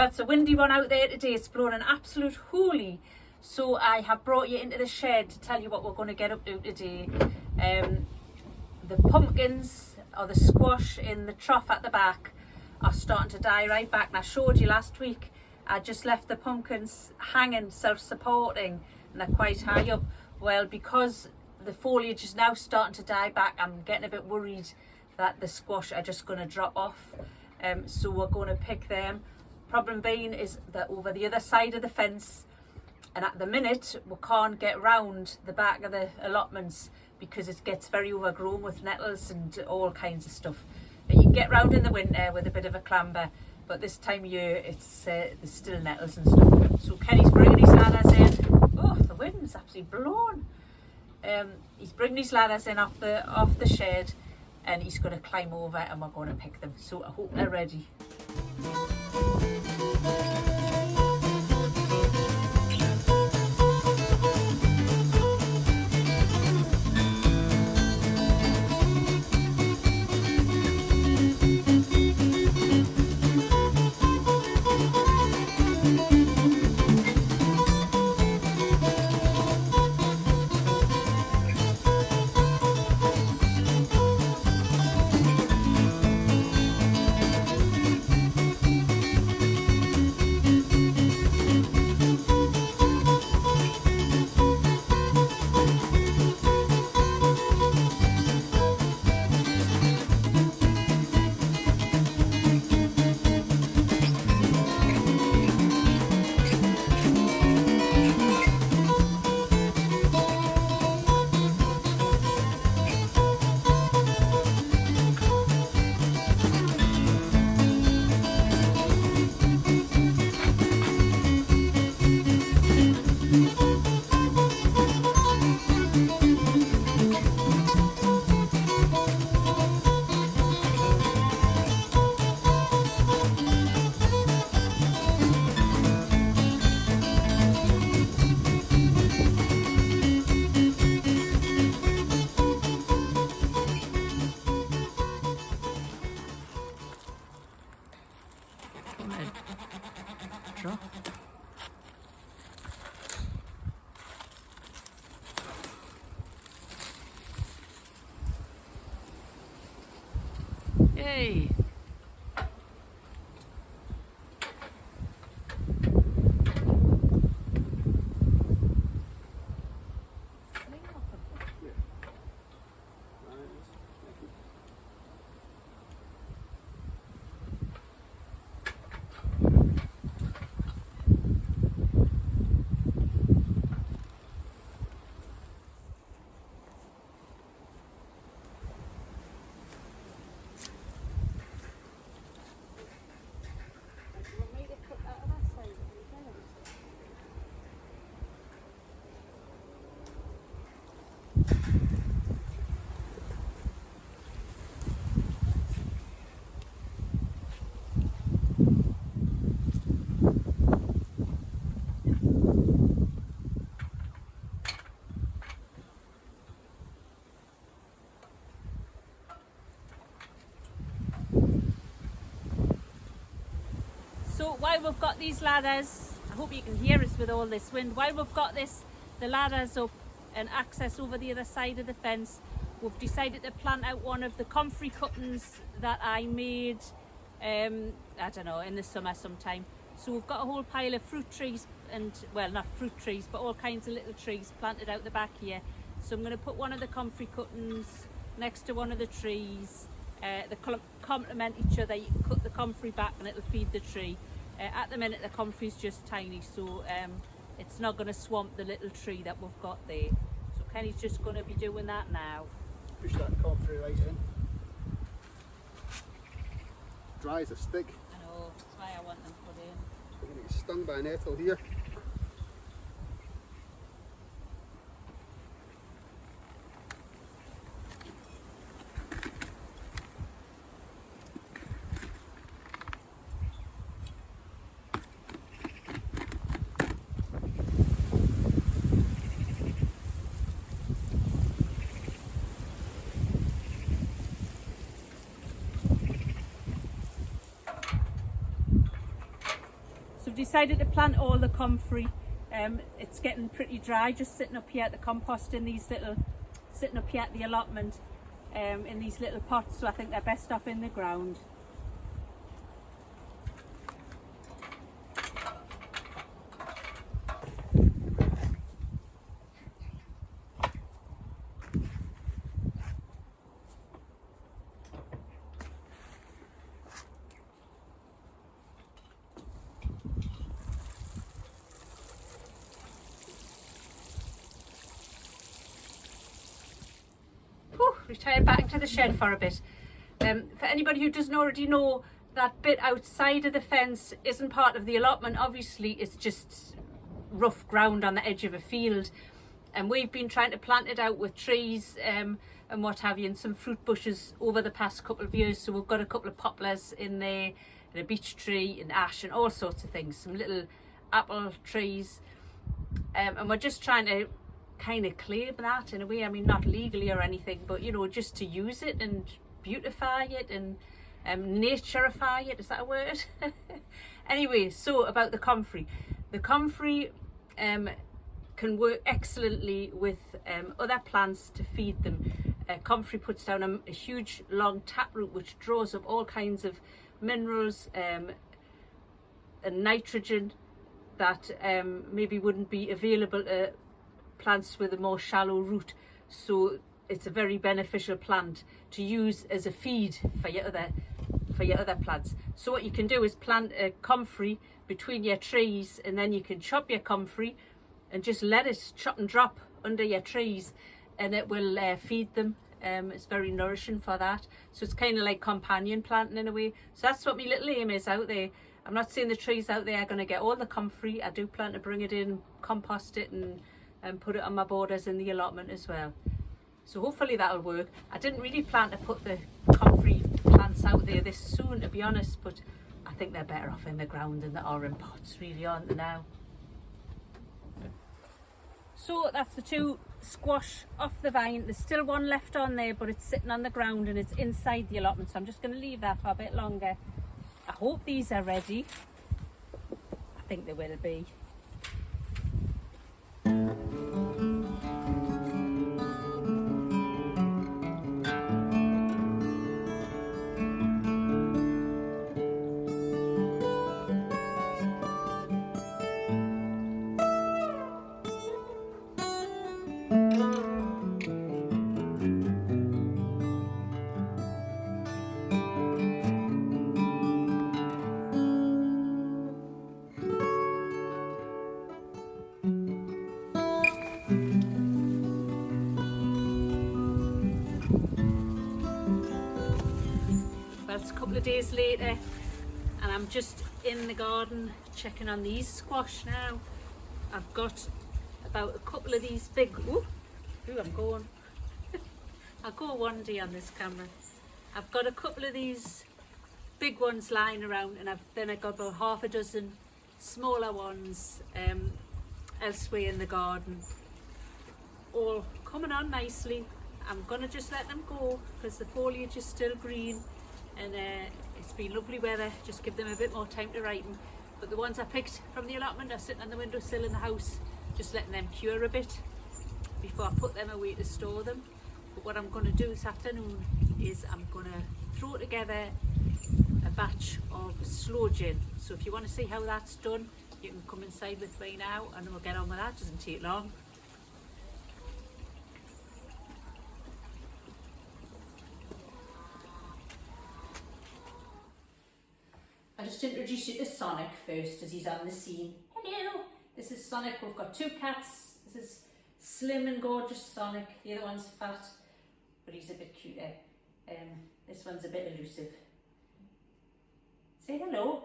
Well, it's a windy one out there today. It's blowing an absolute hoolie. So I have brought you into the shed to tell you what we're going to get up to today. The pumpkins or the squash in the trough at the back are starting to die right back. And I showed you last week, I just left the pumpkins hanging, self-supporting, and they're quite high up. Well, because the foliage is now starting to die back, I'm getting a bit worried that the squash are just going to drop off. So we're going to pick them. Problem being is that over the other side of the fence, and at the minute we can't get round the back of the allotments because it gets very overgrown with nettles and all kinds of stuff. You can get round in the winter with a bit of a clamber, but this time of year it's there's still nettles and stuff. So Kenny's bringing his ladders in. Oh, the wind's absolutely blown. He's bringing his ladders in off the shed, and he's going to climb over and we're going to pick them. So I hope they're ready. Yay! So while we've got these ladders, I hope you can hear us with all this wind, while we've got the ladders up and access over the other side of the fence, we've decided to plant out one of the comfrey cuttings that I made, I don't know, in the summer sometime. So we've got a whole pile of fruit trees, and well, not fruit trees, but all kinds of little trees planted out the back here. So I'm going to put one of the comfrey cuttings next to one of the trees. They complement each other. You can cut the comfrey back and it'll feed the tree. At the minute the comfrey's just tiny, so it's not going to swamp the little tree that we've got there. So Kenny's just going to be doing that now. Push that comfrey right in. Dry as a stick. I know, that's why I want them put in. We're going to get stung by a nettle here. decided to plant all the comfrey. It's getting pretty dry just sitting up here at the compost in these little, sitting up here at the allotment in these little pots, so I think they're best off in the ground. Retired back into the shed for a bit. For anybody who doesn't already know, that bit outside of the fence isn't part of the allotment. Obviously it's just rough ground on the edge of a field, and we've been trying to plant it out with trees and what have you, and some fruit bushes over the past couple of years. So we've got a couple of poplars in there, and a beech tree, and ash, and all sorts of things, some little apple trees, and we're just trying to kind of claim that in a way. I mean, not legally or anything, but you know, just to use it and beautify it and naturify it. Is that a word? Anyway, so about the comfrey. The comfrey can work excellently with other plants to feed them. Comfrey puts down a huge long taproot which draws up all kinds of minerals and nitrogen that maybe wouldn't be available to plants with a more shallow root. So it's a very beneficial plant to use as a feed for your other plants. So what you can do is plant a comfrey between your trees, and then you can chop your comfrey and just let it chop and drop under your trees, and it will feed them. It's very nourishing for that. So it's kind of like companion planting in a way. So that's what my little aim is out there. I'm not saying the trees out there are going to get all the comfrey. I do plan to bring it in, compost it, and put it on my borders in the allotment as well. So hopefully that'll work. I didn't really plan to put the comfrey plants out there this soon, to be honest, but I think they're better off in the ground than they are in pots, really, aren't they now? So that's the two squash off the vine. There's still one left on there, but it's sitting on the ground and it's inside the allotment, so I'm just going to leave that for a bit longer. I hope these are ready. I think they will be. It's a couple of days later and I'm just in the garden checking on these squash now. I've got about a couple of these big, I'm going, I'll go one day on this camera. I've got a couple of these big ones lying around, and then I've got about half a dozen smaller ones elsewhere in the garden, all coming on nicely. I'm gonna just let them go because the foliage is still green, and it's been lovely weather. Just give them a bit more time to ripen. But the ones I picked from the allotment are sitting on the windowsill in the house, just letting them cure a bit before I put them away to store them. But what I'm going to do this afternoon is I'm going to throw together a batch of sloe gin. So if you want to see how that's done, you can come inside with me now and we'll get on with that. It doesn't take long. I'll just introduce you to Sonic first as he's on the scene. Hello! This is Sonic. We've got two cats. This is slim and gorgeous Sonic. The other one's fat, but he's a bit cuter. This one's a bit elusive. Say hello.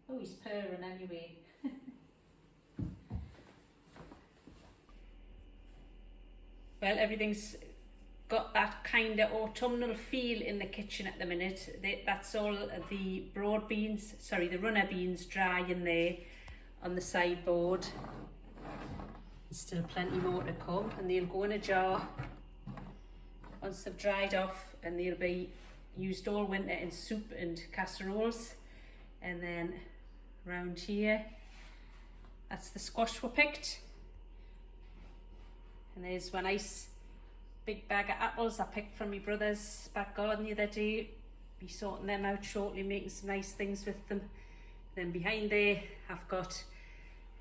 Oh, he's purring anyway. Well, everything's got that kind of autumnal feel in the kitchen at the minute. That's all the broad beans, sorry, the runner beans drying there on the sideboard. There's still plenty more to come, and they'll go in a jar once they've dried off, and they'll be used all winter in soup and casseroles. And then around here. That's the squash we picked. And there's one nice big bag of apples I picked from my brother's back garden the other day. Be sorting them out shortly, making some nice things with them. Then behind there I've got,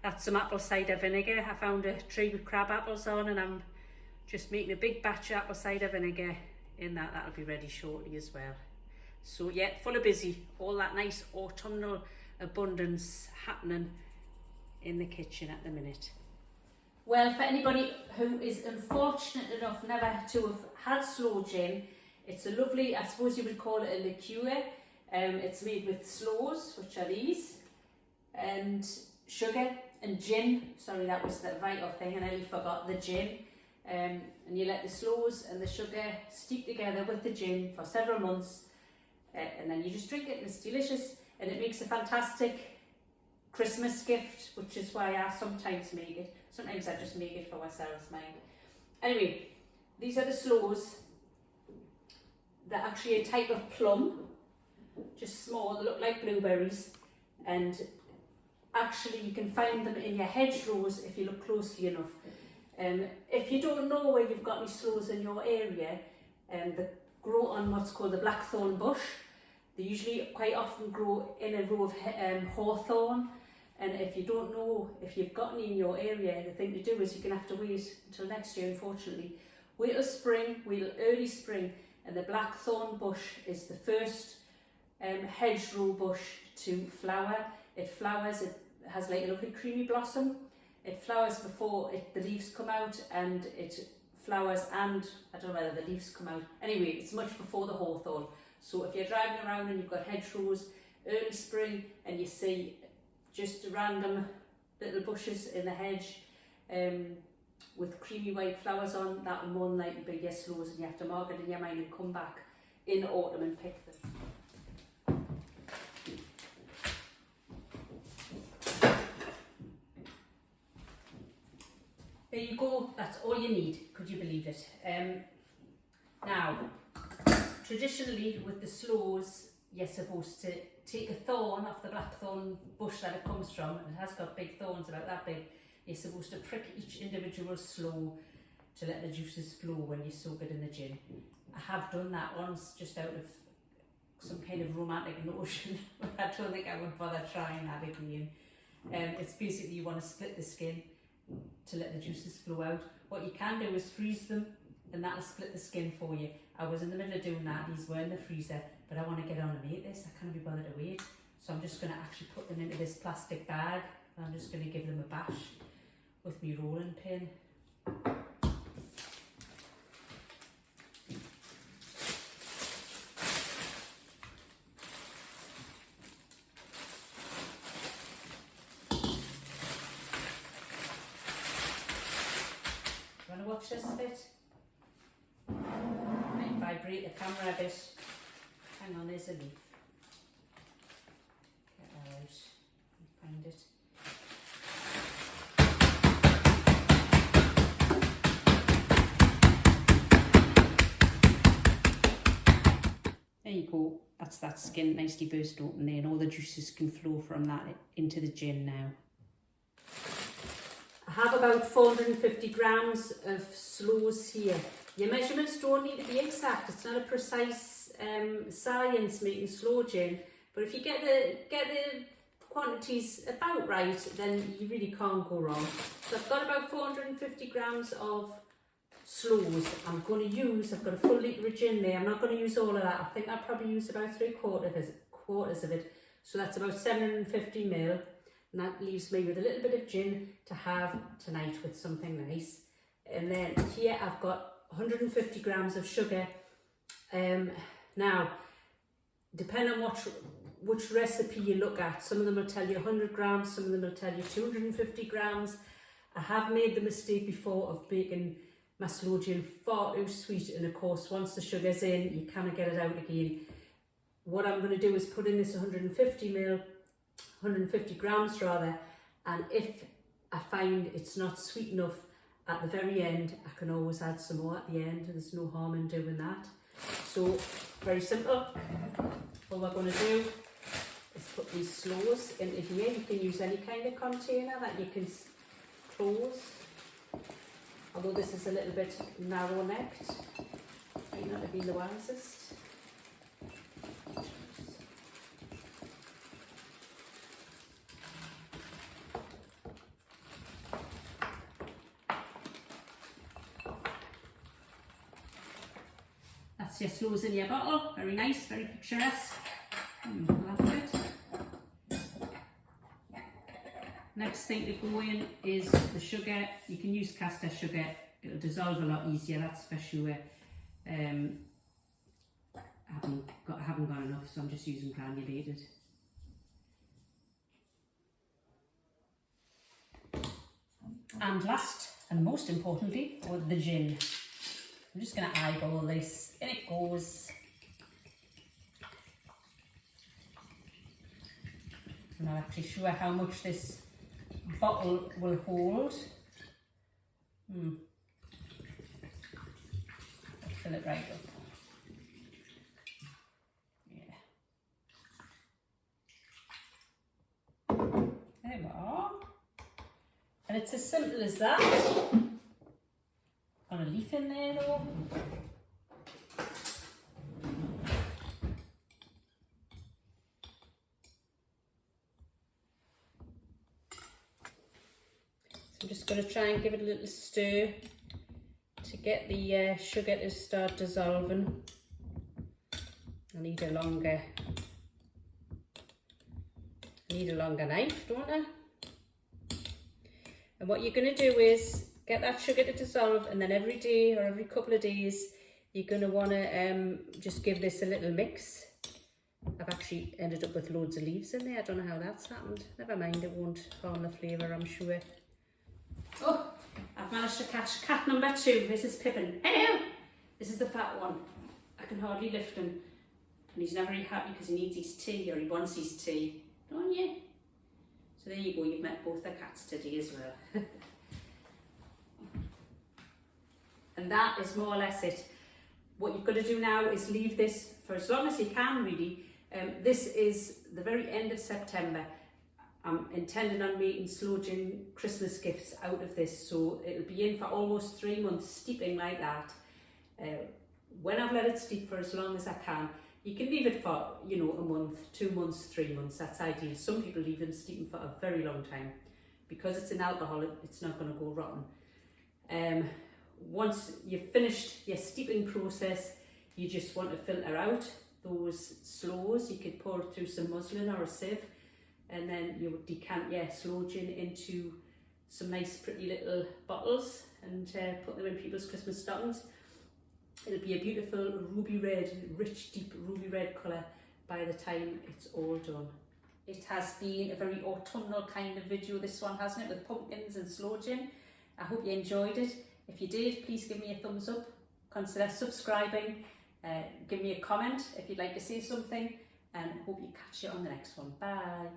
that's some apple cider vinegar. I found a tree with crab apples on, and I'm just making a big batch of apple cider vinegar in that. That'll be ready shortly as well. So yeah, full of busy, all that nice autumnal abundance happening in the kitchen at the minute. Well, for anybody who is unfortunate enough never to have had sloe gin, it's a lovely, I suppose you would call it a liqueur. It's made with sloes, which are these, and sugar and gin. Sorry, that was the vital thing, I nearly forgot the gin. And you let the sloes and the sugar steep together with the gin for several months, and then you just drink it, and it's delicious, and it makes a fantastic Christmas gift, which is why I sometimes make it. Sometimes I just make it for myself, mind. Anyway, these are the sloes. They're actually a type of plum, just small, they look like blueberries, and actually you can find them in your hedgerows if you look closely enough. If you don't know where you've got any sloes in your area, they grow on what's called the blackthorn bush. They usually quite often grow in a row of hawthorn, and if you don't know if you've got any in your area, the thing to do is you're going to have to wait until next year, unfortunately. Wait till spring, wait till early spring, and the blackthorn bush is the first hedgerow bush to flower. It flowers, it has like a lovely creamy blossom. It flowers before the leaves come out, and it flowers, and I don't know whether the leaves come out. Anyway, it's much before the hawthorn. So if you're driving around and you've got hedgerows, early spring, and you see just random little bushes in the hedge with creamy white flowers on, that will more than likely be your sloes, and you have to mark it in your mind and come back in autumn and pick them. There you go, that's all you need, could you believe it? Now, traditionally with the sloes, you're supposed to take a thorn off the blackthorn bush that it comes from, and it has got big thorns about that big. You're supposed to prick each individual sloe to let the juices flow when you soak it in the gin. I have done that once just out of some kind of romantic notion, but I don't think I would bother trying that again. It's basically you want to split the skin to let the juices flow out. What you can do is freeze them, and that'll split the skin for you. I was in the middle of doing that, these were in the freezer, but I want to get on and make this. I can't be bothered to wait. So I'm just going to actually put them into this plastic bag, and I'm just going to give them a bash with my rolling pin. Want to watch this a bit? Might vibrate the camera a bit. Hang on, there's a leaf. Get that out and find it. There you go. That's that skin nicely burst open there, and all the juices can flow from that into the gin now. I have about 450 grams of sloes here. Your measurements don't need to be exact. It's not a precise science making sloe gin, but if you get the quantities about right, then you really can't go wrong. So I've got about 450 grams of sloes. I'm going to use, I've got a full litre of gin there. I'm not going to use all of that. I think I'll probably use about 3/4 of it. So that's about 750 ml. And that leaves me with a little bit of gin to have tonight with something nice. And then here I've got 150 grams of sugar. Now, depending on which recipe you look at, some of them will tell you 100 grams, some of them will tell you 250 grams. I have made the mistake before of making my sloe gin far too sweet, and of course once the sugar's in, you cannot get it out again. What I'm going to do is put in this 150 grams rather, and if I find it's not sweet enough at the very end, I can always add some more at the end. There's no harm in doing that. So very simple. All we're going to do is put these sloes into here. You can use any kind of container that you can close. Although this is a little bit narrow necked, might not have been the wisest. That's your sloes in your bottle. Very nice, very picturesque. Love it. Next thing to go in is the sugar. You can use caster sugar. It'll dissolve a lot easier, that's for sure. I haven't got enough, so I'm just using granulated. And last and most importantly, the gin. I'm just going to eyeball this. In it goes. I'm not actually sure how much this bottle will hold. I'll fill it right up. Yeah. There we are. And it's as simple as that. Got a leaf in there though. So I'm just going to try and give it a little stir to get the sugar to start dissolving. I need a longer knife, don't I? And what you're going to do is get that sugar to dissolve, and then every day or every couple of days you're going to want to just give this a little mix. I've actually ended up with loads of leaves in there. I don't know how that's happened. Never mind, it won't harm the flavour, I'm sure. Oh, I've managed to catch cat number 2. This is Pippin. Hello! This is the fat one. I can hardly lift him. And he's never very happy because he needs his tea, or he wants his tea. Don't you? So there you go, you've met both the cats today as well. And that is more or less it. What you've got to do now is leave this for as long as you can, really. This is the very end of September. I'm intending on making sloe gin Christmas gifts out of this, so it'll be in for almost 3 months, steeping like that. When I've let it steep for as long as I can, you can leave it for, you know, a month, 2 months, 3 months. That's ideal. Some people leave them steeping for a very long time. Because it's an alcohol, it's not going to go rotten. Once you've finished your steeping process, you just want to filter out those sloes. You could pour it through some muslin or a sieve, and then you would decant your sloe gin into some nice pretty little bottles and put them in people's Christmas stockings. It'll be a beautiful ruby red, rich deep ruby red colour by the time it's all done. It has been a very autumnal kind of video, this one, hasn't it, with pumpkins and sloe gin. I hope you enjoyed it. If you did, please give me a thumbs up, consider subscribing, give me a comment if you'd like to say something, and hope you catch you on the next one. Bye.